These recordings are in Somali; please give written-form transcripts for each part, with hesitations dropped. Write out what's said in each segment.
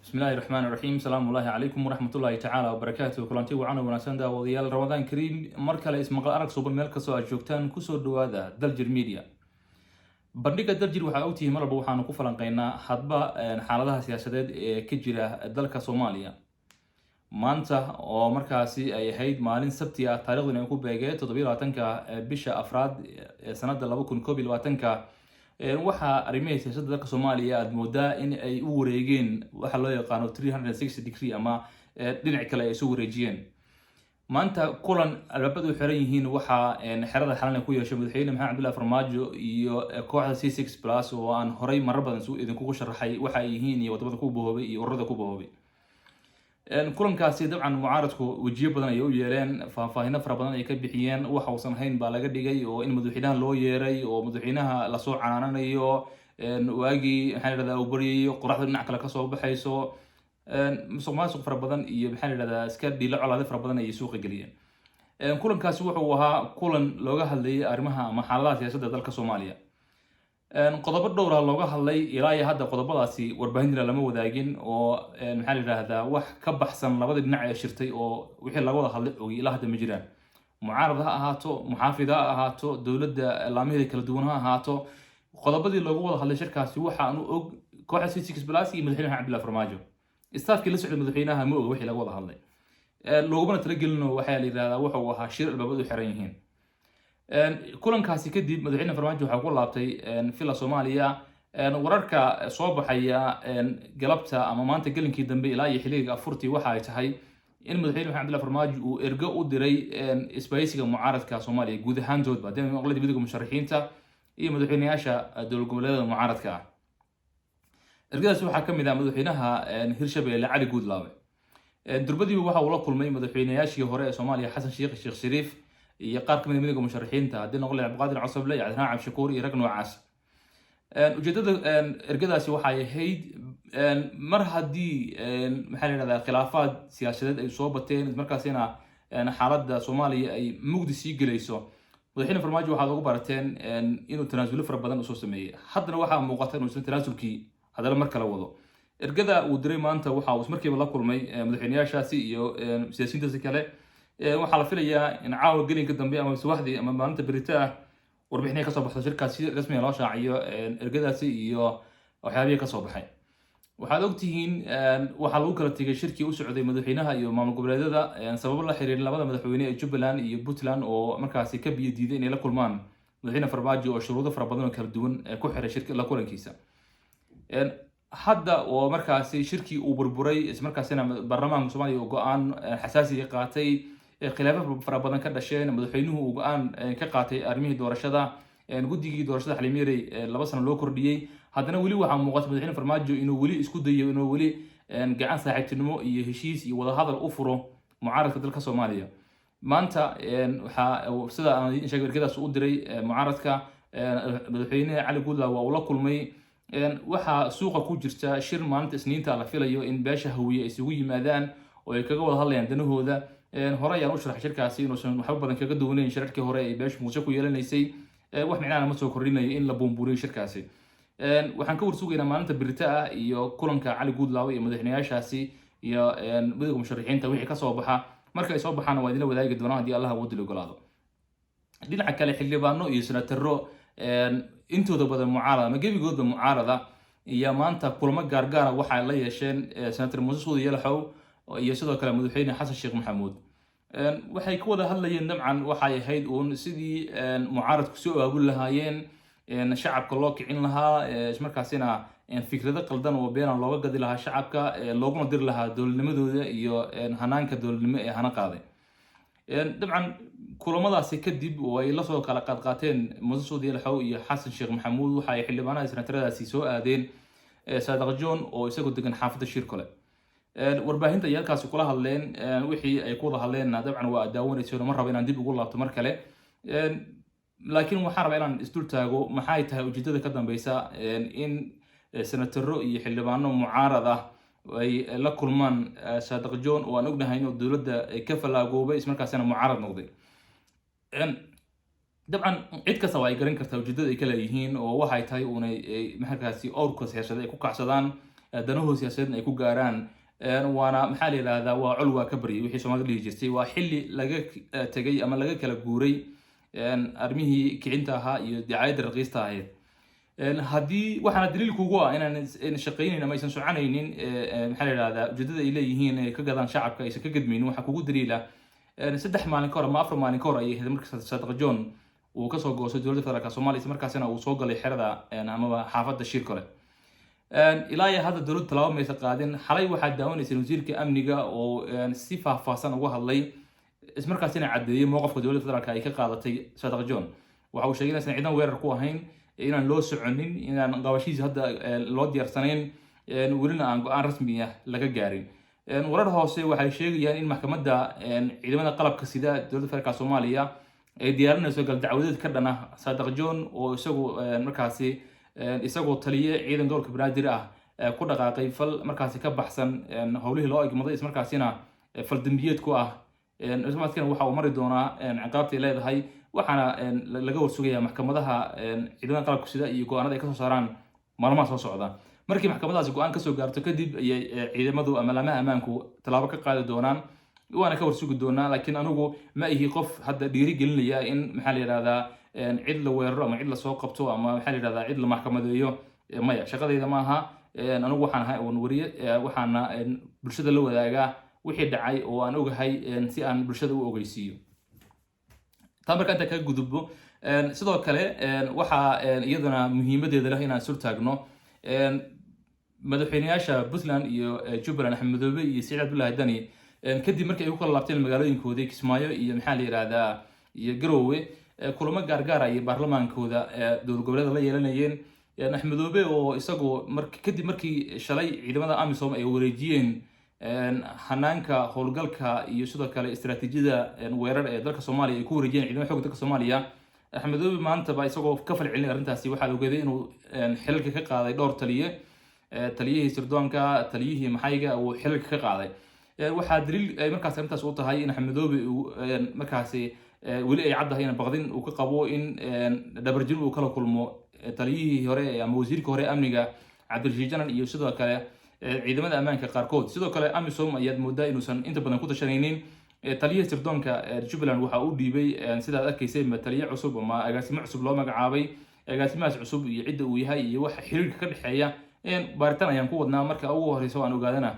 بسم الله الرحمن الرحيم. سلام الله عليكم ورحمة الله تعالى وبركاته. كلانتي وعنا وناسان داوديال رمضان كريم مركله اسم قارك سوبر ميل كسو joogtaan kusoo dhawaada Daljir Media. Bandhiga Daljir waxa uu tihi marba waxaanu ku falanqeynaa hadba xaaladaha siyaasadeed ee ka jira dalka Soomaaliya. Maanta oo markaasi ay ahayd maalin Sabti ah taariikhduna ay ku beegay 27 bisha Afraad ee sanadda 2021 waxa arrimaha siyaasadda dalka Soomaaliya aad moodaa in ay u wareegeen waxa loo yaqaan 360 degree ama dhinac kale ay soo wareejiyeen. maanta kulan albaabadu xiran yihiin waxa xerada xalan ku yeeshay madaxweyne Maxamed Cabdullaahi Farmaajo iyo kooxda C6+ oo aan horay marar badan idinku sharaxay waxa ay yihiin iyo wadamada ku boobay iyo ururada ku boobay. kulankaasi dabcan mucaaradku wajiyo badan ay u yeeleen faahfaahin fara badan ay ka bixiyeen waxa uusan hayn baa laga dhigay oo in madaxweynaha loo yeeray oo madaxweynaha la soo canaananayo waagi maxaa la yiraahdaa uu bariyo qoraxda dhinac kale ka soo baxayso musuqmaasuq fara badan iyo maxaa la yiraahdaa iska dhiilo colaade fara badan ay suuqa geliyeen. kulankaasi wuxuu ahaa kulan looga hadlayay arrimaha ama xaaladaha siyaasadda dalka Soomaaliya. qodobo dhowr ah looga hadlay ilaa iyo hadda qodobadaasi warbaahinta lama wadaagin oo maxaa la yiraahdaa wax ka baxsan labada dhinac ee shirtay oo wixii laga wada hadlay oo ilaa hadda ma jiraan. mucaarad ha ahaato muxaafid ha ahaato dowladda laamaheeda kala duwan ha ahaato qodobadii loogu wada hadlay shirkaasi waxa aanu og kooxda C6+ iyo madaxweynaha Cabdullaahi Farmaajo. istaafkii la socday madaxweynaha ma og wixii laga wada hadlay. looguma talagelin waxa la yiraahdaa wuxuu ahaa shir albaabadu xiran yihiin. kulankaasi kadib madaxweyne Farmaajo waxa ku laabtay fila Soomaaliya wararka soo baxaya galabta ama maanta galinkii dambe ilaa iyo xiliga afurtii waxa ay tahay in madaxweyne Maxamed Cabdullaahi Farmaajo uu ergo u diray isbahaysiga mucaaradka Soomaaliya guud ahaantood baadeen maqladii midowga musharaxiinta iyo madaxweynayaasha dowlad goboleedyada mucaaradka ah. ergadaas waxaa ka mid ah madaxweynaha Hirshabelle Cali Guudlaawe. durbadiiba waxa uu la kulmay madaxweynayaashii hore ee Soomaaliya Xasan Sheekh Shariif iyo qaar ka mid ah midowga musharaxiinta haddii noqon lahayd Cabdiqaadir Cosoble iyo Cabdiraxmaan Cabdishakuur iyo rag noocaas. ujeedada ergadaasi waxay ahayd mar haddii maxaa la yiraahdaa khilaafaad siyaasadeed ay soo bateen markaasina xaaladda Soomaaliya ay mugdi sii gelayso madaxweyne Farmaajo waxaad ugu barateen inuu tanaasulo fara badan u soo sameeyay. haddana waxaa muuqata inuu tanaasulkii hadana mar kale wado. ergada uu diray maanta waxa uu markiiba la kulmay madaxweynayaashaasi iyo siyaasiyiinta kale. waxaa la filayaa in caawa gelinka dambe ama subaxdii ama maalinta berita ah warbixinay ka soo baxdo shirkaasi rasmi ah loo shaaciyo ergadaasi iyo waxyaabihii ka soo baxay. waxaad ogtihiin waxaa lagu kala tegay shirkii u socday madaxweynaha iyo maamul goboleedyada sabab la xiriir labada madaxweyne ee Jubbaland iyo Puntland oo markaasi ka biyo diiday inay la kulmaan madaxweyne Farmaajo oo shuruudo fara badan oo kala duwan ku xiray shirka la kulankiisa. hadda oo markaasi shirkii uu burburay isla markaasina baarlamaanka Soomaaliya oo go'aan xasaasi ah qaatay khilaafyo fara badan ka dhasheen madaxweynuhu uu go'aan ka qaatay arrimihii doorashada guddigii doorashada xalimeeray 2 sano loo kordhiyay. haddana weli waxaa muuqata madaxweyne Farmaajo inuu weli isku dayo inuu weli gacan saaxiibtinimo iyo heshiis iyo wada hadal u furo mucaaradka dalka Soomaaliya. maanta waxa sida aan sheegay ergadaas u diray mucaaradka madaxweyne Cali Guudlaawe waa uu la kulmay. waxa suuqa ku jirta shir maalinta Isniinta la filayo in beesha Hawiye isugu yimaadaan oo ay kaga wada hadlayaan danahooda. hore ayaan u sharaxay shirkaasi inuusan waxba badan kaga duwaneyn shirarkii hore ee beesha Muuse ku yeelanaysay. wax micnaha ma soo kordhinayo in la buunbuuriyo shirkaasi. waxaan ka warsugaynaa maalinta berita ah iyo kulanka Cali Guudlaawe iyo madaxweynayaashaasi iyo midowga musharaxiinta wixii ka soo baxa. marka ay soo baxaan waa idin la wadaagi doonaa haddii Allah uu ogolaado. dhinaca kale xildhibaano iyo senataro intooda badan mucaarada ama gebigoodba mucaarada iyo maanta kulamo gaargaar waxa la yeesheen senator Muuse Suudi Yalaxow iyo sidoo kale madaxweyne Xasan Sheekh Maxamuud. waxay ku wada hadlayeen dabcan waxay ahayd uun sidii mucaaradku soo aabul lahaayeen shacabka loo kicin lahaa isla markaasina fikrado qaldan oo been looga gadi lahaa shacabka looguna dir lahaa dowladnimadooda iyo hanaanka dowladnimo ee hana qaaday. dabcan kulamadaasi kadib oo ay la soo kala qaateen Muuse Suudi Yalaxow iyo Xasan Sheekh Maxamuud waxa ay xildhibaanada senataradaasi soo aadeen Saadaq John oo isagu degan xaafadda Shirkole. warbaahinta ay halkaas kula hadleen wixii ay ku wada hadleen dabcan waa daawanayso ma rabo inaan dib ugu laabto mar kale. laakiin waxaan rabaa inaan isdul taago maxay tahay ujeedada ka dambeysa in senataro iyo xildhibaano mucaarad ah ay la kulmaan Saadaq John oo aan ognahay inuu dowladda ka falaagoobay isla markaasina mucaarad noqday. dabcan cid kasta way garan kartaa ujeedada ay kala yihiin oo waxay tahay inay markaasi awrka siyaasadeed ay ku kacsadaan danaho siyaasadeed ay ku gaaraan waana maxaa la yiraahdaa waa cul waa ka baryay wixii Soomaaliya dhihi jirtay waa xilli laga tagay ama laga kala guuray armihii kicinta ahaa iyo dicaayada raqiista ahayd haddii waxaana daliil kugu ah inaan shaqaynayn ama aysan soconaynin maxaa la yiraahdaa ujeedada ay leeyihiin ay ka gadaan shacabka aysan ka gadmaynin waxa kugu daliila 3 maalin ka hor ama 4 maalin ka hor ay ahayd markii Sadiq John uu ka soo goostay dowladda federaalka Soomaaliya markaasina uu soo galay xerada ama xaafadda Shirkole ilaa iyo hadda dowladda talaabo maysa qaadin xalay waxaa daawanaysa wasiirka amniga oo si faahfaahsan uga hadlay ismarkaasina cadeeyay mowqifka dowladda federaalka ay ka qaadatay Sadiq John waxa uu sheegay inaysan ciidan weerar ku ahayn inaan loo soconin inaan qabashiisa hadda loo diyaarsanayn welina aan go'aan rasmi ah laga gaarin warar hoose waxay sheegayaan in maxkamadda ciidamada qalabka sida dowladda federaalka Soomaaliya ay diyaarinayso gal dacwadeed ka dhan ah Sadiq John oo markaasi isagoo taliye ciidan gobolka Banaadir ah ku dhaqaaqay fal markaasi ka baxsan howlihii loo igmaday ismarkaasina fal dambiyeed ku ah ismarkaasina waxa uu mari doonaa ciqaabta ay leedahay waxaana laga warsugayaa maxkamadaha ciidamada qalabka sida iyo go'aanada ay ka soo saaraan maalmaha soo socda markii maxkamadaasi go'aan ka soo gaarto kadib ayay ciidamadu ama laamaha ammaanku talaabo ka qaadi doonaan waana ka warsugi doonaa laakiin anigu ma ihi qof hadda dhiiri gelinaya in maxaa la yiraahdaa cid la weeraro ama cid la soo qabto ama maxaa la yiraahdaa cid la maxkamadeeyo maya shaqadayda ma aha anigu waxaan ahay wariye waxaana bulshada la wadaagaa wixii dhacay oo aan ogahay si aan bulshada u ogeysiiyo tamarka inta ka gudubbo sidoo kale waxa iyaduna muhiimadeeda leh inaan sur taagno madaxweynayaasha Puntland iyo Jubbaland Axmed Madoobe iyo Siciid Cabdullaahi Dani kadib markii ay ku kala laabteen magaalooyinkoodii Kismaayo iyo maxaa la yiraahdaa iyo Garowe kulamo gaargaar ah baarlamaankooda dowlad goboleedka la yeelanayeen Axmed Madoobe oo isagoo kadib markii shalay ciidamada AMISOM ay wareejiyeen hanaanka howlgalka iyo sidoo kale istiraatiijiyada weerar ee dalka Soomaaliya ay ku wareejiyeen ciidamada xoogga dalka Soomaaliya Axmed Madoobe maanta ba isagoo ka falcelinay arrintaasi waxa uu geeday inuu xilalka ka qaaday dhowr taliyihii sirdoonka taliyihii maxayga uu xilalka ka qaaday waxaa daliil ay markaas arrintaas u tahay in Axmed Madoobe uu markaasi weli ay caddahay in baqdin uu ka qabo in dhabarjin uu kala kulmo taliyihii hore ama wasiirka hore amniga Cabdirashiid Janan iyo sidoo kale ciidamada ammaanka qaarkood sidoo kale AMISOM ayaad moodaa inuusan inta badan ku tashanaynin taliyihii sirdoonka Jubbaland waxa uu dhiibay sidaad arkaysay taliye cusub ama agaasimo cusub loo magacaabay agaasimahaas cusub iyo cidda uu yahay iyo waxa xiriirka ka dhexeeya baaritaan ayaan ku wadnaa marka ugu horeyso aan ogaadana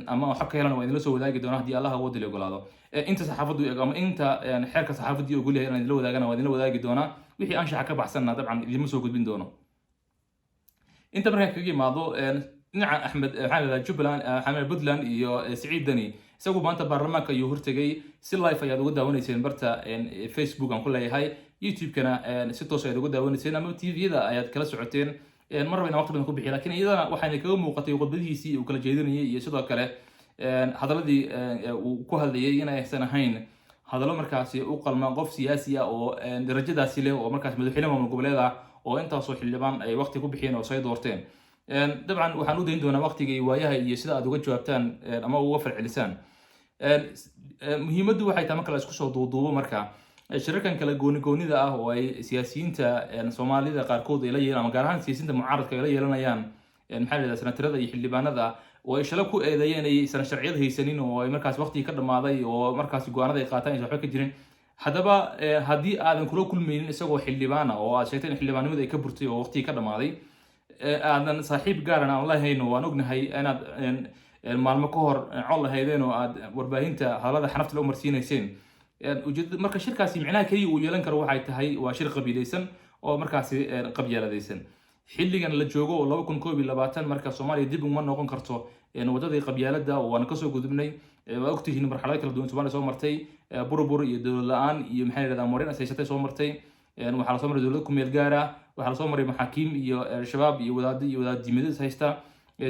ama waxa ka helan waa idin la soo wadaagi doonaa haddii Allah uu dilo ogolaado inta saxaafadu ama inta xeerka saxaafadii ogol yahay inaan idin la wadaagana waa idin la wadaagi doonaa wixii anshaxa ka baxsanna dabcan idin soo gudbin doono inta markaa kaga yimaado dhinaca Axmed maxaa Jubbaland Axmed Puntland iyo Siciid Dani isagu maanta baarlamaanka ayuu hortagay si live ayaad uga daawanayseen barta Facebook aan ku leeyahay YouTube-kana si toos ayaad uga daawanayseen ama TV-yada ayaad kala socoteen mar rabaa waqti badan ku bixiyo laakiin iyadana waxay kaga muuqatay qodbadiisii uu kala jeedinayay iyo sidoo kale hadaladii uu ku hadlayay in aysan ahayn hadallo markaasi u qalma qof siyaasi ah oo darajadaasi leh oo markaas madaxweyne maamul goboleed ah oo intaasoo xildhibaan ay waqti ku bixiyeen oo say doorteen dabcan waxaan u dayn doonaa waqtiga iyo waayaha iyo sida aad uga jawaabtaan ama uga falcelisaan muhiimaddu waxay tahay marka la isku soo duuduubo marka shirarkan kala gooni-goonida ah oo ay siyaasiyiinta Soomaalida qaarkood ay la yeelanayaan ama gaar ahaan siyaasiyiinta mucaaradka ay la yeelanayaan maxaa la yiraahdaa senatarada iyo xildhibaanada oo ay shalay ku eedeeyeen ay san sharciyad haysanin oo ay markaas waqti ka dhamaaday oo markaas go'aanada ay qaataan ay waxba ka jirin haddaba haddii aadan kula kulmaynin isagoo xildhibaan ah oo aad sheegtay in xildhibaanimada ay ka burtay oo waqti ka dhamaaday aadan saaxiib gaarana aan lahayn waan ognahay inaad maalmo ka hor cod lahaydeen oo aad warbaahinta hadalada xanafta la marsiinayseen ujeedada marka shirkaasi micnaha kaliya uu yeelan karo waxay tahay waa shir qabiilaysan oo markaasi qabyaaladaysan xilligan la joogo oo 2021 marka Soomaaliya dib uma noqon karto wadadii qabyaalada oo aan ka soo gudubnay waa ogtihiin marxalado kala duwan Soomaaliya soo martay burbur iyo dowlad la'aan iyo maxay yiraahdaan morin asaysatay soo martay waxa la soo maray dowlad ku meel gaar ah waxa la soo maray maxaakiim iyo shabaab iyo wadaad diimeed haysta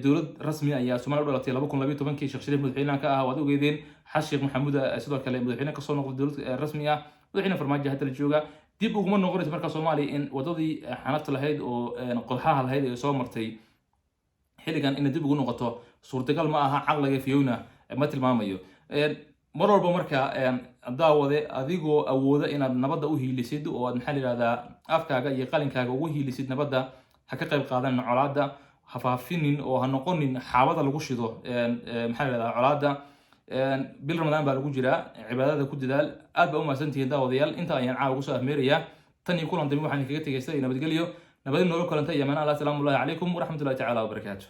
dowlad rasmi ayaa Soomaaliya u dhalatay 2012 Sheekh Shariif madaxweynaha ka ah waad ogeedeen Sheekh Maxamuud sidoo kale madaxweyne ka soo noqday dowlad rasmi ah madaxweyne farmaajo hadda la jooga dib uguma noqonayso marka Soomaaliya in wadadii xanafta lahayd oo qodxaha lahayd ee soo martay xilligan in dib ugu noqoto suurtagal ma aha caqliga fiyowna ma tilmaamayo mar walba marka daawade adigoo awooda inaad nabadda u hiilisid oo aad maxaa la yiraahdaa afkaaga iyo qalinkaaga ugu hiilisid nabadda ha ka qayb qaadan colaadda hafaafinin oo ha noqonin xaabada lagu shido maxaa la yiraahdaa colaada bil ramadaan baa lagu jiraa cibaadada ku dadaal aad baa u mahadsantihiin daawadayaal inta ayaan caawa kusoo afmeerayaa tan iyo kulan dambe waxaan kaga tegaystay nabadgelyo nabadin nolol kalanta iyo manaa salaamu alaykum waraxmatullahi tacaala wabarakaatuh